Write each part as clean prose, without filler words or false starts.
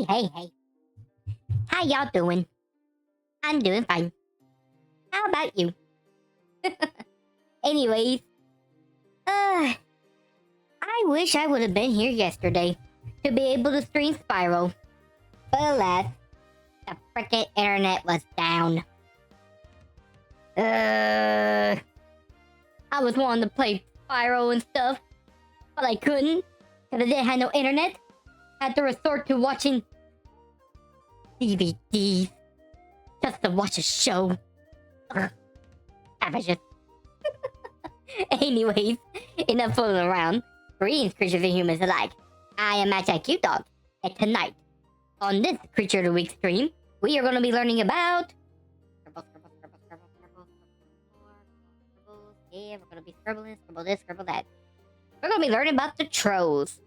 Hey. How y'all doing? I'm doing fine. How about you? Anyways, I wish I would have been here yesterday to be able to stream Spyro. But alas, the frickin' internet was down. I was wanting to play Spyro and stuff, but I couldn't because I didn't have no internet. Had to resort to watching DVDs just to watch a show. Ugh. Savages. Anyways, enough fooling around. Greetings, creatures and humans alike. I am MagiQDog, and tonight, on this Creature of the Week stream, we are going to be learning about... Yeah, we're going to be scribbling, scribble this, scribble that. We're going to be learning about the Trolls.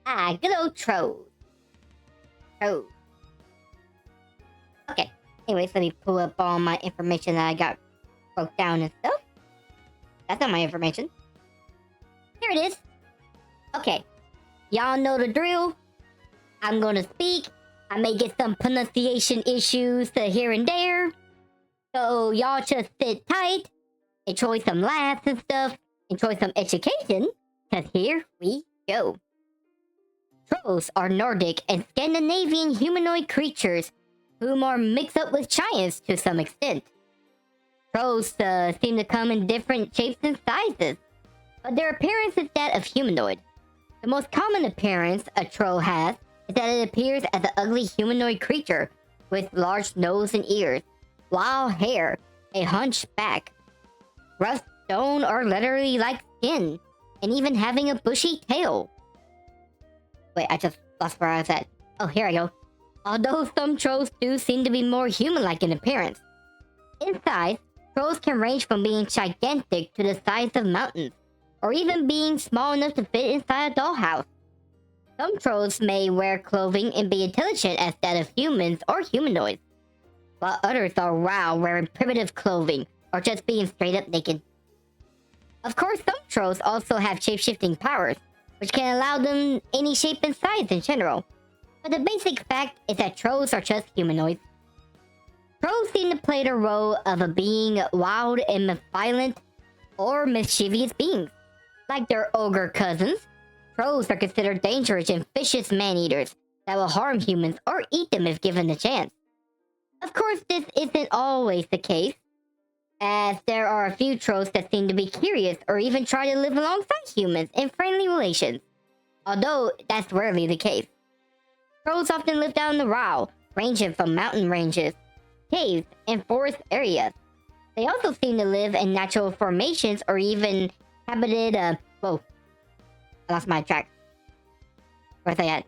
Good old Trolls. Trolls. Okay, anyways, let me pull up all my information that I got broke down and stuff. That's not my information. Here it is. Okay, y'all know the drill. I'm gonna speak. I may get some pronunciation issues to here and there. So y'all just sit tight, enjoy some laughs and stuff, enjoy some education, because here we go. Trolls are Nordic and Scandinavian humanoid creatures whom are mixed up with giants to some extent. Trolls seem to come in different shapes and sizes, but their appearance is that of humanoid. The most common appearance a troll has is that it appears as an ugly humanoid creature with large nose and ears, wild hair, a hunched back, rough stone or leathery like skin, and even having a bushy tail. Wait, I just lost where I was at. Oh, here I go. Although some trolls do seem to be more human-like in appearance. In size, trolls can range from being gigantic to the size of mountains, or even being small enough to fit inside a dollhouse. Some trolls may wear clothing and be intelligent as that of humans or humanoids, while others are wild wearing primitive clothing or just being straight up naked. Of course, some trolls also have shape-shifting powers, which can allow them any shape and size in general. But the basic fact is that trolls are just humanoids. Trolls seem to play the role of being wild and violent or mischievous beings. Like their ogre cousins, trolls are considered dangerous and vicious man-eaters that will harm humans or eat them if given the chance. Of course, this isn't always the case, as there are a few trolls that seem to be curious or even try to live alongside humans in friendly relations, although that's rarely the case. Trolls often live down the Rao, ranging from mountain ranges, caves, and forest areas. They also seem to live in natural formations or even habited, whoa. I lost my track. Where's I at?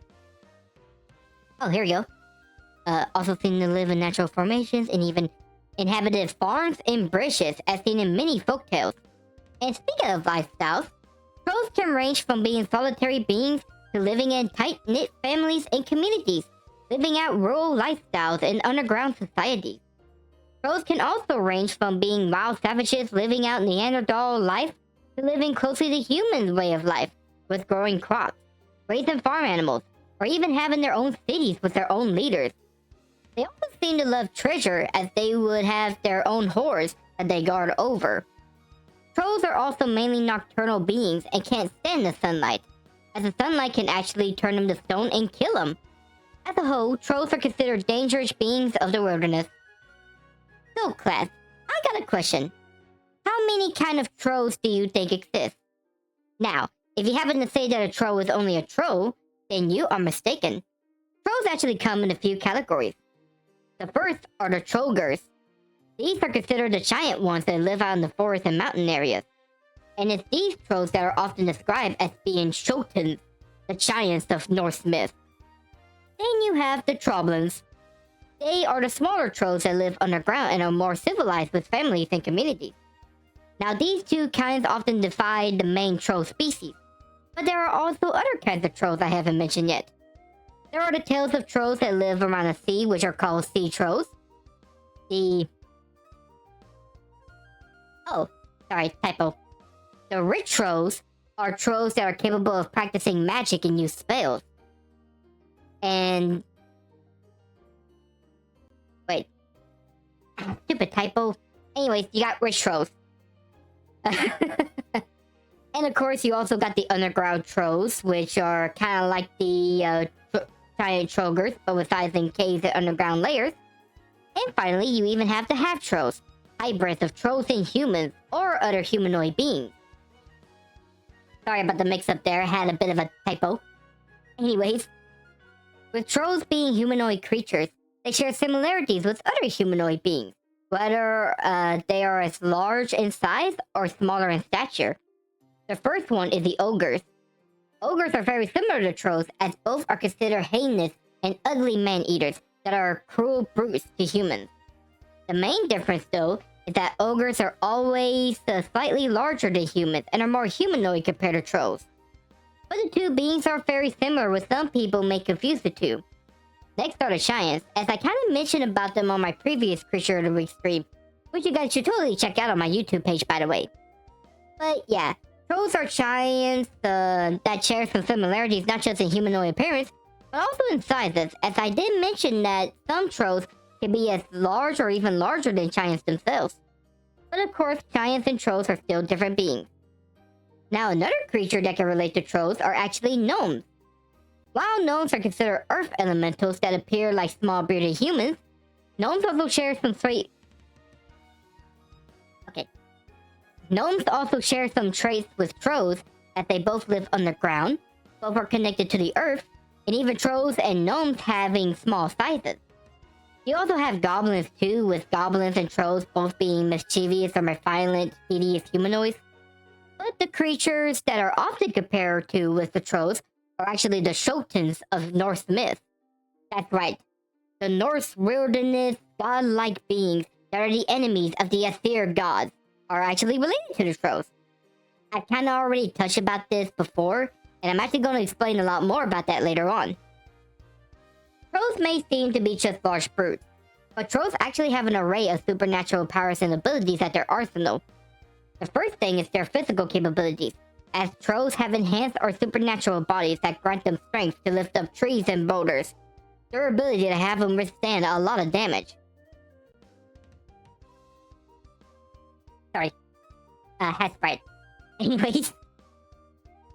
Oh, here we go. Also seem to live in natural formations and even inhabited farms and bushes as seen in many folktales. And speaking of lifestyles, trolls can range from being solitary beings to living in tight-knit families and communities, living out rural lifestyles in underground societies. Trolls can also range from being wild savages living out Neanderthal life to living closely to humans' way of life, with growing crops, raising farm animals, or even having their own cities with their own leaders. They also seem to love treasure, as they would have their own hoards that they guard over. Trolls are also mainly nocturnal beings and can't stand the sunlight, as the sunlight can actually turn them to stone and kill them. As a whole, trolls are considered dangerous beings of the wilderness. So, class, I got a question. How many kind of trolls do you think exist? Now, if you happen to say that a troll is only a troll, then you are mistaken. Trolls actually come in a few categories. The first are the Trogres. These are considered the giant ones that live out in the forest and mountain areas. And it's these trolls that are often described as being Jotunn, the giants of Norse myth. Then you have the Troblins. They are the smaller trolls that live underground and are more civilized with families and communities. Now these two kinds often divide the main troll species, but there are also other kinds of trolls I haven't mentioned yet. There are the tails of trolls that live around the sea, which are called sea trolls. Typo. The rich trolls are trolls that are capable of practicing magic and use spells. And stupid typo. Anyways, you got rich trolls. And of course, you also got the underground trolls, which are kind of like the giant Trogres, but with size in caves and underground layers. And finally, you even have the half trolls, hybrids of trolls and humans, or other humanoid beings. Sorry about the mix-up there, I had a bit of a typo. Anyways, with trolls being humanoid creatures, they share similarities with other humanoid beings, whether they are as large in size or smaller in stature. The first one is the ogres. Ogres are very similar to trolls, as both are considered heinous and ugly man-eaters that are cruel brutes to humans. The main difference, though, is that ogres are always slightly larger than humans and are more humanoid compared to trolls. But the two beings are very similar, with some people may confuse the two. Next are the giants, as I kind of mentioned about them on my previous Creature of the Week stream, which you guys should totally check out on my YouTube page, by the way. But yeah, trolls are giants that share some similarities not just in humanoid appearance, but also in sizes, as I did mention that some trolls can be as large or even larger than giants themselves. But of course, giants and trolls are still different beings. Now, another creature that can relate to trolls are actually gnomes. While gnomes are considered earth elementals that appear like small bearded humans, gnomes also share some Gnomes also share some traits with trolls, as they both live underground, both are connected to the earth, and even trolls and gnomes having small sizes. You also have goblins too, with goblins and trolls both being mischievous or violent, hideous humanoids. But the creatures that are often compared to with the trolls are actually the Jotunns of Norse myth. That's right, the Norse wilderness godlike beings that are the enemies of the Aesir Gods are actually related to the trolls. I kind of already touched about this before, and I'm actually going to explain a lot more about that later on. Trolls may seem to be just large brutes, but trolls actually have an array of supernatural powers and abilities at their arsenal. The first thing is their physical capabilities, as trolls have enhanced or supernatural bodies that grant them strength to lift up trees and boulders, their ability to have them withstand a lot of damage. Sorry. Hat sprite. Anyways.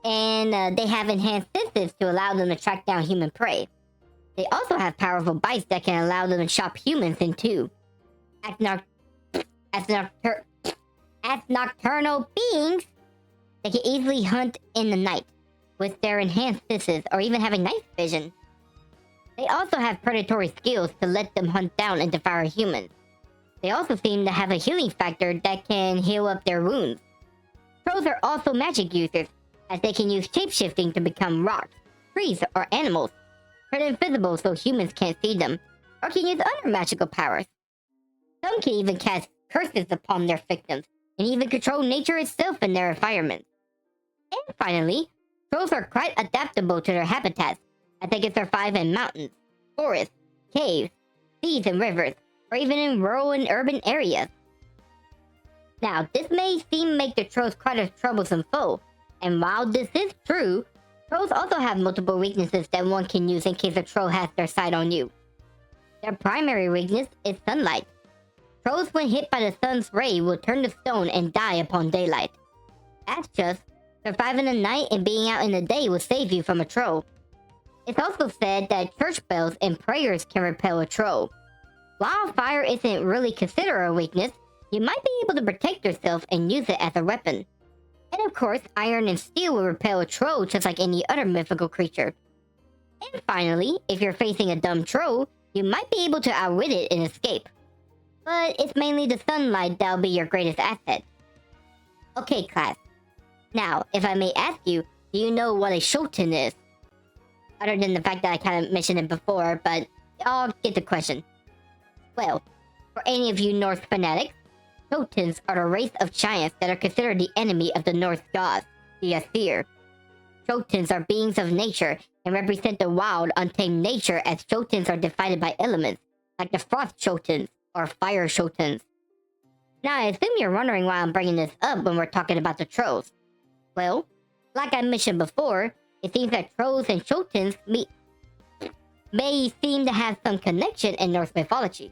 And they have enhanced senses to allow them to track down human prey. They also have powerful bites that can allow them to chop humans in two. As nocturnal beings, they can easily hunt in the night with their enhanced senses or even having night vision. They also have predatory skills to let them hunt down and devour humans. They also seem to have a healing factor that can heal up their wounds. Trolls are also magic users, as they can use shapeshifting to become rocks, trees, or animals, turn invisible so humans can't see them, or can use other magical powers. Some can even cast curses upon their victims, and even control nature itself in their environment. And finally, trolls are quite adaptable to their habitats, as they can survive in mountains, forests, caves, seas and rivers, or even in rural and urban areas. Now, this may make the trolls quite a troublesome foe, and while this is true, trolls also have multiple weaknesses that one can use in case a troll has their sight on you. Their primary weakness is sunlight. Trolls, when hit by the sun's ray, will turn to stone and die upon daylight. As just, surviving the night and being out in the day will save you from a troll. It's also said that church bells and prayers can repel a troll. While fire isn't really considered a weakness, you might be able to protect yourself and use it as a weapon. And of course, iron and steel will repel a troll just like any other mythical creature. And finally, if you're facing a dumb troll, you might be able to outwit it and escape. But it's mainly the sunlight that'll be your greatest asset. Okay, class. Now, if I may ask you, do you know what a Jotunn is? Other than the fact that I kind of mentioned it before, but I'll get the question. Well, for any of you Norse fanatics, Jotunns are the race of giants that are considered the enemy of the Norse gods, the Aesir. Jotunns are beings of nature and represent the wild, untamed nature, as Jotunns are divided by elements, like the frost Jotunns or fire Jotunns. Now, I assume you're wondering why I'm bringing this up when we're talking about the trolls. Well, like I mentioned before, it seems that trolls and Jotunns may seem to have some connection in Norse mythology.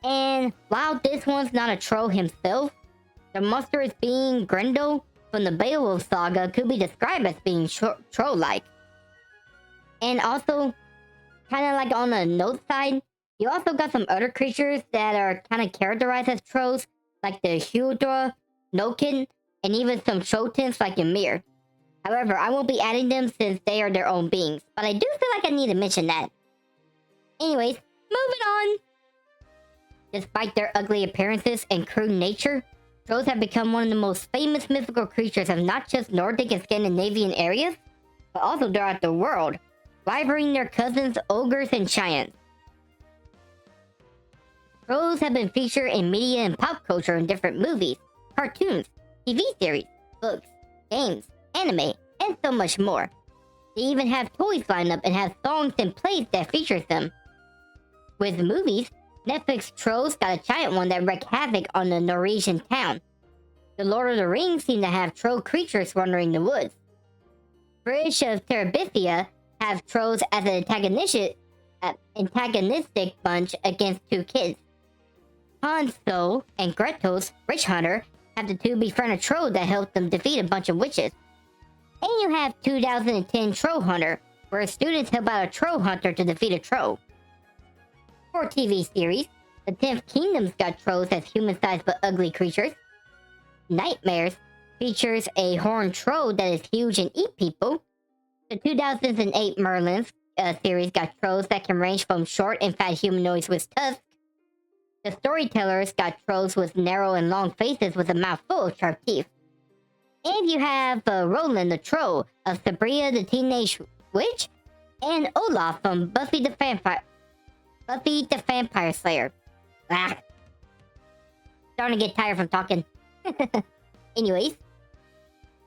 And while this one's not a troll himself, the monstrous being Grendal from the Beowulf saga could be described as being troll-like. And also, kind of like on the note side, you also got some other creatures that are kind of characterized as trolls, like the Huldra, Nokken, and even some Jotunns like Ymir. However, I won't be adding them since they are their own beings, but I do feel like I need to mention that. Anyways, moving on. Despite their ugly appearances and crude nature, trolls have become one of the most famous mythical creatures of not just Nordic and Scandinavian areas, but also throughout the world, rivaling their cousins ogres and giants. Trolls have been featured in media and pop culture in different movies, cartoons, TV series, books, games, anime, and so much more. They even have toys lined up and have songs and plays that feature them. With movies, Netflix Trolls got a giant one that wreaked havoc on the Norwegian town. The Lord of the Rings seem to have troll creatures wandering the woods. British of Terabithia have trolls as an antagonistic bunch against two kids. Hansel and Gretel's witch hunter have the two befriend a troll that helped them defeat a bunch of witches. And you have 2010 Troll Hunter, where students help out a troll hunter to defeat a troll. For TV series, the 10th Kingdom's got trolls as human-sized but ugly creatures. Nightmares features a horned troll that is huge and eat people. The 2008 Merlin's series got trolls that can range from short and fat humanoids with tusks. The Storytellers got trolls with narrow and long faces with a mouth full of sharp teeth. And you have Roland the Troll of Sabrina the Teenage Witch and Olaf from Buffy the Vampire Slayer. Ah. Starting to get tired from talking. Anyways,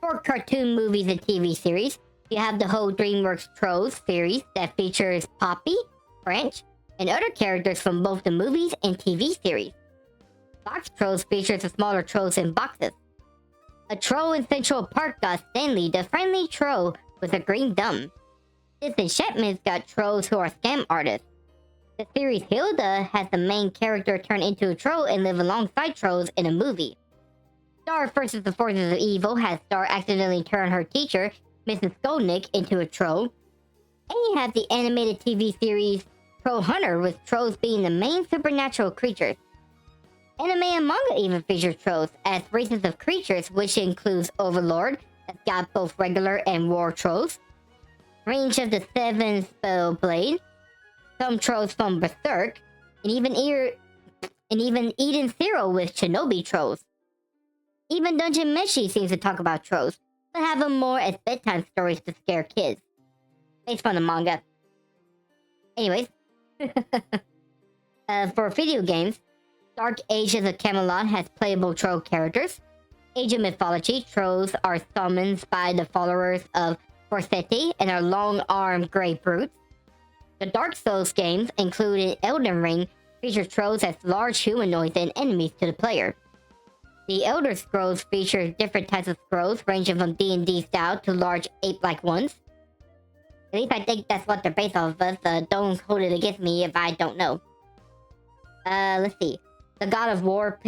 for cartoon movies and TV series, you have the whole DreamWorks Trolls series that features Poppy, Branch, and other characters from both the movies and TV series. Box Trolls features the smaller trolls in boxes. A troll in Central Park got Stanley, the friendly troll with a green thumb. Disenchantment's got trolls who are scam artists. The series Hilda has the main character turn into a troll and live alongside trolls in a movie. Star vs. the Forces of Evil has Star accidentally turn her teacher, Mrs. Skolnick, into a troll. And you have the animated TV series Troll Hunter, with trolls being the main supernatural creatures. Anime and manga even features trolls as races of creatures, which includes Overlord, that's got both regular and war trolls. Range of the Seven Spell Blade, some trolls from Berserk, and even Eden Zero with Shinobi trolls. Even Dungeon Meshi seems to talk about trolls, but have them more as bedtime stories to scare kids. Based on the manga. Anyways. For video games, Dark Ages of Camelot has playable troll characters. Age of Mythology, trolls are summoned by the followers of Forseti and are long-armed grey brutes. The Dark Souls games, including Elden Ring, feature trolls as large humanoids and enemies to the player. The Elder Scrolls feature different types of scrolls, ranging from D&D style to large ape-like ones. At least I think that's what they're based off of, don't hold it against me if I don't know. Let's see. The God of War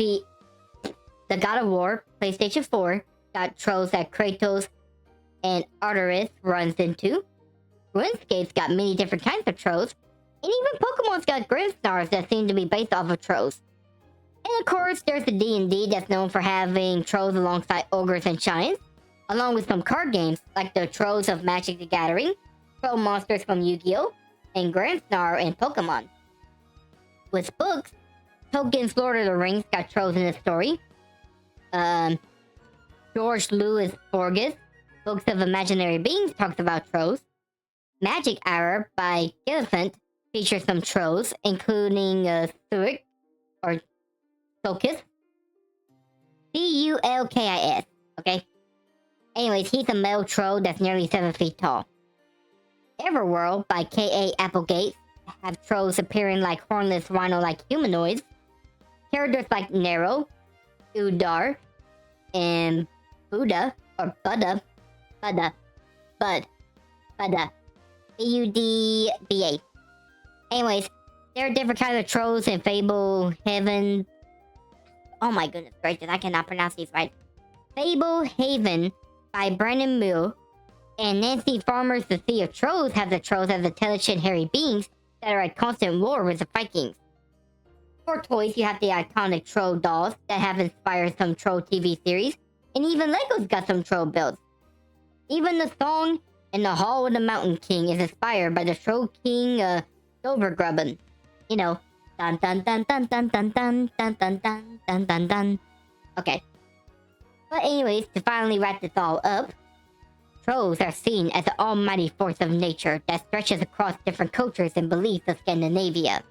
PlayStation 4 got trolls that Kratos and Arteris runs into. RuneScape's got many different kinds of trolls. And even Pokemon's got Grimmsnars that seem to be based off of trolls. And of course, there's the D&D that's known for having trolls alongside ogres and giants, along with some card games like the Trolls of Magic the Gathering, Troll Monsters from Yu-Gi-Oh!, and Grimmsnar in Pokemon. With books, Tolkien's Lord of the Rings got trolls in the story. George Louis Borges' Books of Imaginary Beings talks about trolls. Magic Hour by Gilliphant features some trolls, including Thuric, or Sulcus. Culkis, okay? Anyways, he's a male troll that's nearly 7 feet tall. Everworld by K.A. Applegate have trolls appearing like hornless rhino-like humanoids. Characters like Nero, Udar, and Buddha, or Buddha, B-U-D-B-A. Anyways, There are different kinds of trolls in Fable, Heaven. Oh my goodness gracious, I cannot pronounce these right. Fable Haven by Brandon Mill and Nancy Farmer's The Sea of Trolls have the trolls as intelligent hairy beings that are at constant war with the Vikings. For toys, you have the iconic troll dolls that have inspired some troll TV series, and even Lego's got some troll builds. Even the song in the Hall of the Mountain King is inspired by the troll king Dovergubben. You know, dun dun dun dun dun dun dun dun dun dun dun dun dun. Okay. But anyways, to finally wrap this all up, trolls are seen as the almighty force of nature that stretches across different cultures and beliefs of Scandinavia.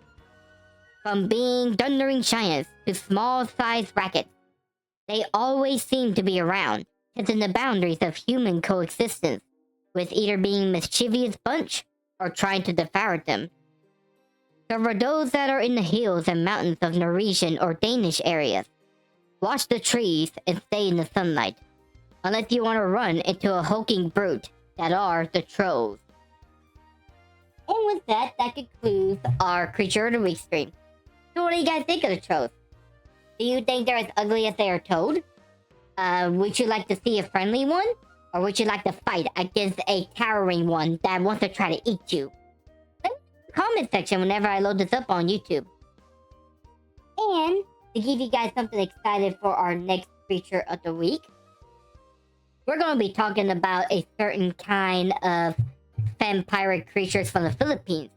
From being thundering giants to small-sized rackets, they always seem to be around, testing the boundaries of human coexistence, with either being mischievous bunch or trying to devour them. So for those that are in the hills and mountains of Norwegian or Danish areas, watch the trees and stay in the sunlight, unless you want to run into a hulking brute that are the trolls. And with that, that concludes our Creature of the Week stream. So what do you guys think of the trolls? Do you think they're as ugly as they are told? Would you like to see a friendly one? Or would you like to fight against a towering one that wants to try to eat you? Let me know in the comment section whenever I load this up on YouTube. And to give you guys something excited for our next Creature of the Week, we're going to be talking about a certain kind of vampiric creatures from the Philippines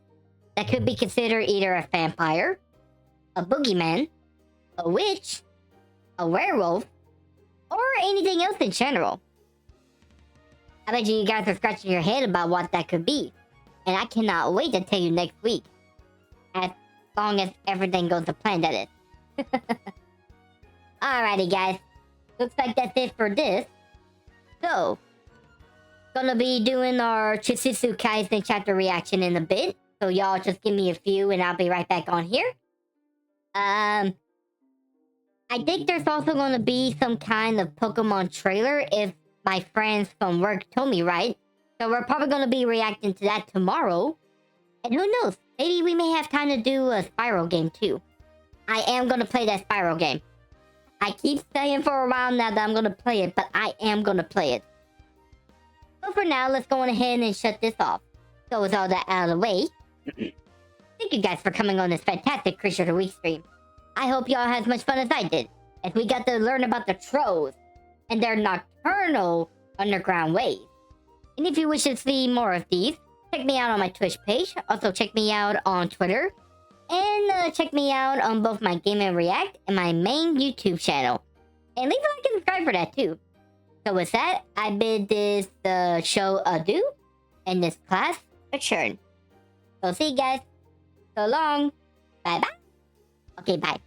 that could be considered either a vampire, a boogeyman, a witch, a werewolf, or anything else in general. I bet you guys are scratching your head about what that could be, and I cannot wait to tell you next week, as long as everything goes to plan, that is. Alrighty guys, looks like that's it for this. So, gonna be doing our Jujutsu Kaisen chapter reaction in a bit, so y'all just give me a few and I'll be right back on here. I think there's also gonna be some kind of Pokemon trailer if my friends from work told me right. So we're probably gonna be reacting to that tomorrow. And who knows, maybe we may have time to do a Spyro game too. I am gonna play that Spyro game. I keep saying for a while now that I'm gonna play it, but I am gonna play it. So for now, let's go on ahead and shut this off. So with all that out of the way, thank you guys for coming on this fantastic Creature of the Week stream. I hope y'all had as much fun as I did, as we got to learn about the trolls and their nocturnal underground ways. And if you wish to see more of these, check me out on my Twitch page. Also check me out on Twitter. And check me out on both my Game and React and my main YouTube channel. And leave a like and subscribe for that too. So with that, I bid this show adieu, and this class adjourn. So see you guys. So long. Bye bye. Okay, bye.